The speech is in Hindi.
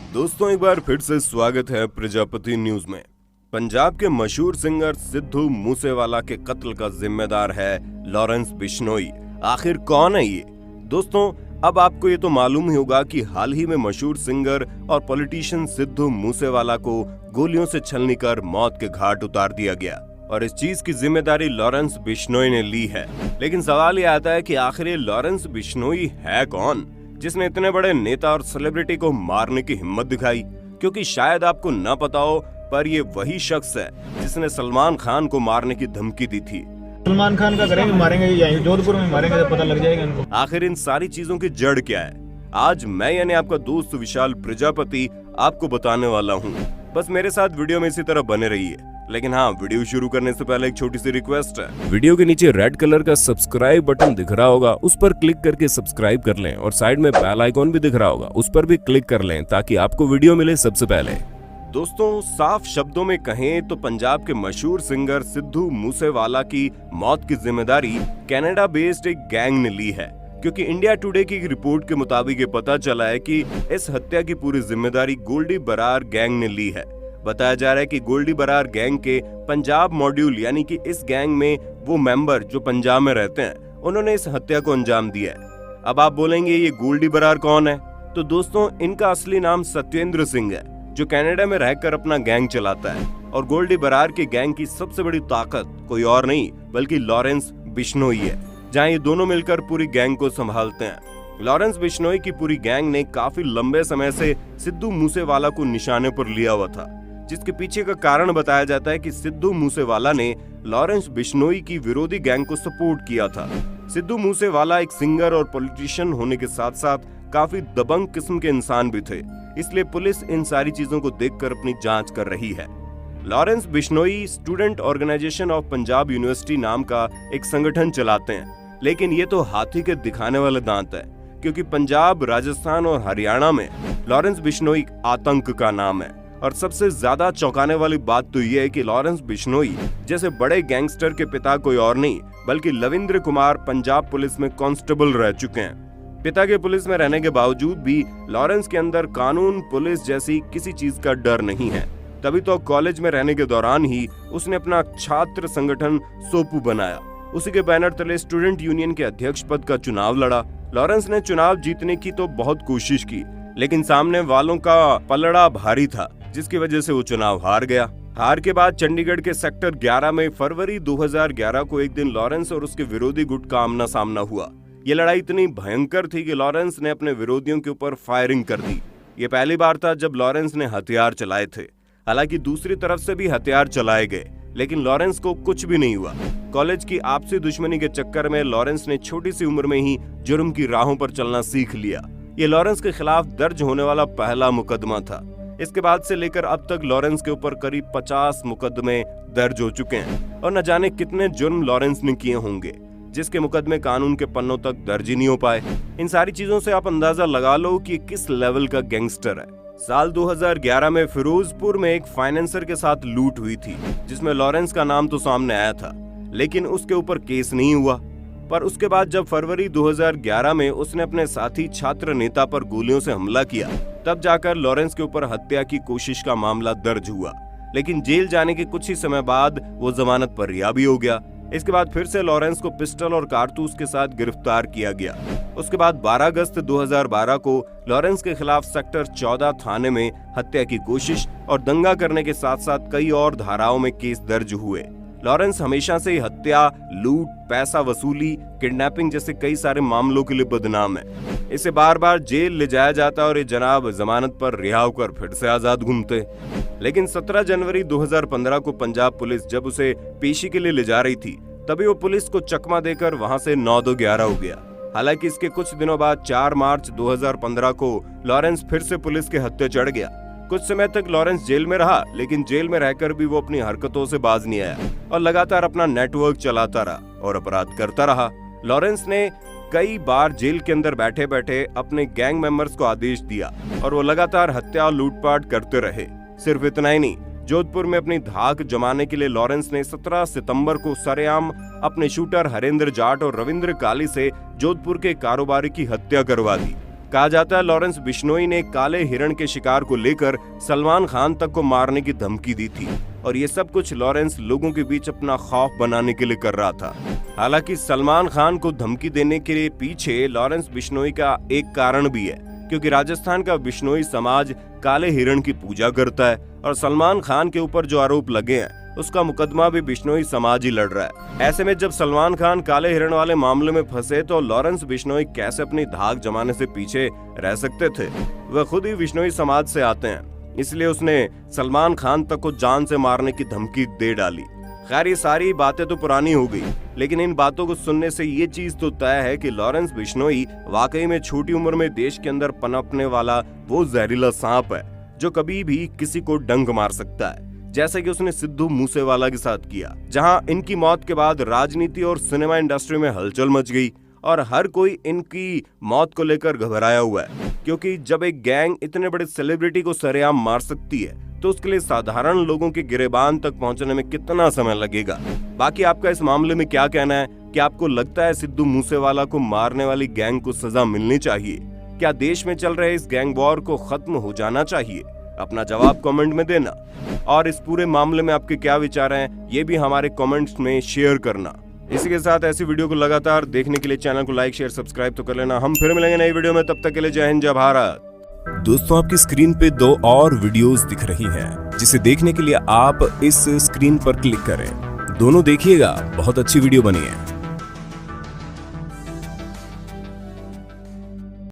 दोस्तों एक बार फिर से स्वागत है प्रजापति न्यूज में। पंजाब के मशहूर सिंगर सिद्धू मूसेवाला के कत्ल का जिम्मेदार है लॉरेंस बिश्नोई। आखिर कौन है ये? दोस्तों अब आपको ये तो मालूम ही होगा कि हाल ही में मशहूर सिंगर और पॉलिटिशियन सिद्धू मूसेवाला को गोलियों से छलनी कर मौत के घाट उतार दिया गया और इस चीज की जिम्मेदारी लॉरेंस बिश्नोई ने ली है। लेकिन सवाल ये आता है कि आखिर ये लॉरेंस बिश्नोई है कौन जिसने इतने बड़े नेता और सेलिब्रिटी को मारने की हिम्मत दिखाई? क्योंकि शायद आपको न पता हो पर ये वही शख्स है जिसने सलमान खान को मारने की धमकी दी थी। सलमान खान का करेंगे, मारेंगे या जोधपुर में मारेंगे तो पता लग जाएगा इनको। आखिर इन सारी चीजों की जड़ क्या है? आज मैं यानी आपका दोस्त विशाल प्रजापति आपको बताने वाला हूँ। बस मेरे साथ वीडियो में इसी तरह बने रहिए। लेकिन हाँ, वीडियो शुरू करने से पहले एक छोटी सी रिक्वेस्ट है। वीडियो के नीचे रेड कलर का सब्सक्राइब बटन दिख रहा होगा, उस पर क्लिक करके सब्सक्राइब कर लें और साइड में बेल आइकॉन भी दिख रहा होगा, उस पर भी क्लिक कर लें ताकि आपको वीडियो मिले सबसे पहले। दोस्तों साफ शब्दों में कहें तो पंजाब के मशहूर सिंगर सिद्धू मूसेवाला की मौत की जिम्मेदारी कनाडा बेस्ड एक गैंग ने ली है। क्योंकि इंडिया टुडे की एक रिपोर्ट के मुताबिक ये पता चला है कि इस हत्या की पूरी जिम्मेदारी गोल्डी बरार गैंग ने ली है। बताया जा रहा है कि गोल्डी बरार गैंग के पंजाब मॉड्यूल यानी कि इस गैंग में वो मेंबर जो पंजाब में रहते हैं, उन्होंने इस हत्या को अंजाम दिया है। अब आप बोलेंगे ये गोल्डी बरार कौन है? तो दोस्तों इनका असली नाम सत्येंद्र सिंह है जो कनाडा में रहकर अपना गैंग चलाता है। और गोल्डी बरार के गैंग की सबसे बड़ी ताकत कोई और नहीं बल्कि लॉरेंस बिश्नोई है, जहां ये दोनों मिलकर पूरी गैंग को संभालते हैं। लॉरेंस बिश्नोई की पूरी गैंग ने काफी लंबे समय से सिद्धू मूसेवाला को निशाने पर लिया हुआ था, जिसके पीछे का कारण बताया जाता है कि सिद्धू मूसेवाला ने लॉरेंस बिश्नोई की विरोधी गैंग को सपोर्ट किया था। सिद्धू मूसेवाला एक सिंगर और पॉलिटिशियन होने के साथ साथ काफी दबंग किस्म के इंसान भी थे, इसलिए पुलिस इन सारी चीजों को देखकर अपनी जांच कर रही है। Lawrence Bishnoi student organisation of Punjab university नाम का एक संगठन चलाते हैं, लेकिन ये तो हाथी के दिखाने वाले दांत है, क्योंकि पंजाब, राजस्थान और हरियाणा में लॉरेंस बिश्नोई आतंक का नाम है। और सबसे ज्यादा चौंकाने वाली बात तो यह है कि लॉरेंस बिश्नोई जैसे बड़े गैंगस्टर के पिता कोई और नहीं बल्कि लविंद्र कुमार पंजाब पुलिस में कांस्टेबल रह चुके हैं। पिता के पुलिस में रहने के बावजूद भी लॉरेंस के अंदर कानून, पुलिस जैसी किसी चीज का डर नहीं है। तभी तो कॉलेज में रहने के दौरान ही उसने अपना छात्र संगठन सोपू बनाया। उसी के बैनर तले स्टूडेंट यूनियन के अध्यक्ष पद का चुनाव लड़ा। लॉरेंस ने चुनाव जीतने की तो बहुत कोशिश की, लेकिन सामने वालों का पलड़ा भारी था, जिसकी वजह से वो चुनाव हार गया। हार के बाद चंडीगढ़ के सेक्टर 11 में फरवरी 2011 को एक दिन लॉरेंस और उसके विरोधी गुट का आमना सामना हुआ। ये लड़ाई इतनी भयंकर थी कि लॉरेंस ने अपने विरोधियों के ऊपर फायरिंग कर दी। ये पहली बार था जब लॉरेंस ने हथियार चलाए थे। हालांकि दूसरी तरफ से भी हथियार चलाए गए, लेकिन लॉरेंस को कुछ भी नहीं हुआ। कॉलेज की आपसी दुश्मनी के चक्कर में लॉरेंस ने छोटी सी उम्र में ही जुर्म की राहों पर चलना सीख लिया। ये लॉरेंस के खिलाफ दर्ज होने वाला पहला मुकदमा था। इसके बाद से लेकर अब तक लॉरेंस के ऊपर करीब 50 मुकदमे दर्ज हो चुके हैं और न जाने कितने जुर्म लॉरेंस ने किए होंगे, जिसके मुकदमे कानून के पन्नों तक दर्ज ही नहीं हो पाए। इन सारी चीजों से आप अंदाजा लगा लो कि किस लेवल का गैंगस्टर है। साल 2011 में फिरोजपुर में एक फाइनेंसर के साथ लूट हुई थी, जिसमें लॉरेंस का नाम तो सामने आया था, लेकिन उसके ऊपर केस नहीं हुआ। पर उसके बाद जब फरवरी 2011 में उसने अपने साथी छात्र नेता पर गोलियों से हमला किया, तब जाकर लॉरेंस के ऊपर हत्या की कोशिश का मामला दर्ज हुआ। लेकिन जेल जाने के कुछ ही समय बाद वो जमानत पर रिहा भी हो गया। इसके बाद फिर से लॉरेंस को पिस्टल और कारतूस के साथ गिरफ्तार किया गया। उसके बाद 12 अगस्त 2012 को लॉरेंस के खिलाफ सेक्टर 14 थाने में हत्या की कोशिश और दंगा करने के साथ साथ कई और धाराओं में केस दर्ज हुए। लॉरेंस हमेशा से हत्या, लूट, पैसा वसूली, किडनैपिंग जैसे कई सारे मामलों के लिए बदनाम है। इसे बार बार जेल ले जाया जाता और ये जनाब जमानत पर रिहा होकर फिर से आजाद घूमते। लेकिन 17 जनवरी 2015 को पंजाब पुलिस जब उसे पेशी के लिए ले जा रही थी, तभी वो पुलिस को चकमा देकर वहां से 9-2-11 हो गया। हालांकि इसके कुछ दिनों बाद 4 मार्च 2015 को लॉरेंस फिर से पुलिस के हत्थे चढ़ गया। कुछ समय तक लॉरेंस जेल में रहा, लेकिन जेल में रहकर भी वो अपनी हरकतों से बाज नहीं आया और लगातार अपना नेटवर्क चलाता रहा और अपराध करता रहा। लॉरेंस ने कई बार जेल के अंदर बैठे बैठे अपने गैंग मेंबर्स को आदेश दिया और वो लगातार हत्या और लूटपाट करते रहे। सिर्फ इतना ही नहीं, जोधपुर में अपनी धाक जमाने के लिए लॉरेंस ने 17 सितंबर को सरेआम अपने शूटर हरेंद्र जाट और रविंद्र काली से जोधपुर के कारोबारी की हत्या करवा दी। कहा जाता है लॉरेंस बिश्नोई ने काले हिरण के शिकार को लेकर सलमान खान तक को मारने की धमकी दी थी और ये सब कुछ लॉरेंस लोगों के बीच अपना खौफ बनाने के लिए कर रहा था। हालांकि सलमान खान को धमकी देने के पीछे लॉरेंस बिश्नोई का एक कारण भी है, क्योंकि राजस्थान का बिश्नोई समाज काले हिरण की पूजा करता है और सलमान खान के ऊपर जो आरोप लगे हैं उसका मुकदमा भी बिश्नोई समाज ही लड़ रहा है। ऐसे में जब सलमान खान काले हिरण वाले मामले में फंसे तो लॉरेंस बिश्नोई कैसे अपनी धाक जमाने से पीछे रह सकते थे। वह खुद ही बिश्नोई समाज से आते हैं, इसलिए उसने सलमान खान तक को जान से मारने की धमकी दे डाली। खैर ये सारी बातें तो पुरानी हो गई, लेकिन इन बातों को सुनने से ये चीज तो तय है कि लॉरेंस बिश्नोई वाकई में छोटी उम्र में देश के अंदर पनपने वाला वो जहरीला सांप है जो कभी भी किसी को डंक मार सकता है, जैसे कि उसने सिद्धू मूसेवाला के साथ किया, जहां इनकी मौत के बाद राजनीति और सिनेमा इंडस्ट्री में हलचल मच गई और हर कोई इनकी मौत को लेकर घबराया हुआ है, क्योंकि जब एक गैंग इतने बड़े सेलिब्रिटी को सरेआम मार सकती है तो उसके लिए साधारण लोगों के गिरेबान तक पहुंचने में कितना समय लगेगा। बाकी आपका इस मामले में क्या कहना है? क्या आपको लगता है सिद्धू मूसेवाला को मारने वाली गैंग को सजा मिलनी चाहिए? क्या देश में चल रहे इस गैंग वॉर को खत्म हो जाना चाहिए? अपना जवाब कमेंट में देना और इस पूरे मामले में आपके क्या विचार हैं ये भी हमारे कमेंट्स में शेयर करना। इसी के साथ ऐसी वीडियो को लगातार देखने के लिए चैनल को लाइक शेयर सब्सक्राइब तो कर लेना। हम फिर मिलेंगे नई वीडियो में, तब तक के लिए जय हिंद जय भारत। दोस्तों आपकी स्क्रीन पे 2 और वीडियोस दिख रही हैं, जिसे देखने के लिए आप इस स्क्रीन पर क्लिक करें। दोनों देखिएगा, बहुत अच्छी वीडियो बनी है।